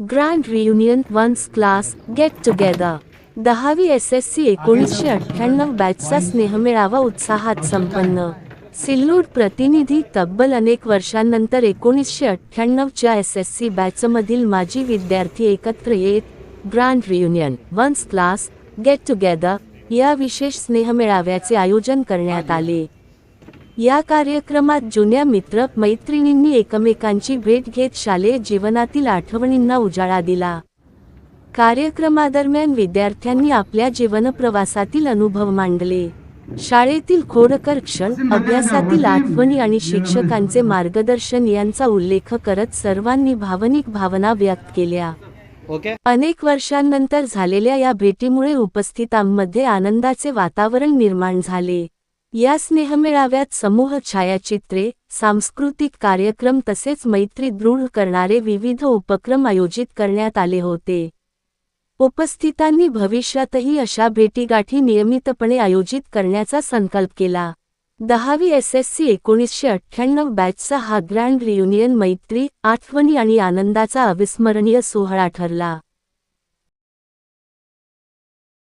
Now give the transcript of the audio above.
Grand reunion once class get together 10वी SSC 1998 बॅचचा स्नेहमेळावा उत्साहात संपन्न. सिल्लोड प्रतिनिधी तब्बल अनेक वर्षांनंतर 1998 च्या SSC बॅचमधील माजी विद्यार्थी एकत्र येत grand reunion once class get together या विशेष स्नेहमेळाव्याचे आयोजन करण्यात आले. या कार्यक्रमात जुन्या मित्र मैत्रिणींनी एकमेकांची भेट घेत शालेय जीवनातील आठवणींना उजाळा दिला. कार्यक्रमादरम्यान विद्यार्थ्यांनी आपल्या जीवनप्रवासातील अनुभव मांडले. शाळेतील खोडकर क्षण, अभ्यासातील आठवणी आणि शिक्षकांचे मार्गदर्शन यांचा उल्लेख करत सर्वांनी भावनिक भावना व्यक्त केल्या. अनेक वर्षांनंतर झालेल्या या भेटीमुळे उपस्थितांमध्ये आनंदाचे वातावरण निर्माण झाले. या स्नेहमेळाव्यात समूह छायाचित्रे, सांस्कृतिक कार्यक्रम तसेच मैत्री दृढ करणारे विविध उपक्रम आयोजित करण्यात आले होते. उपस्थितांनी भविष्यातही अशा भेटीगाठी नियमितपणे आयोजित करण्याचा संकल्प केला. 10वी SSC 1998 बॅचचा हा ग्रँड रियुनियन मैत्री, आठवणी आणि आनंदाचा अविस्मरणीय सोहळा ठरला.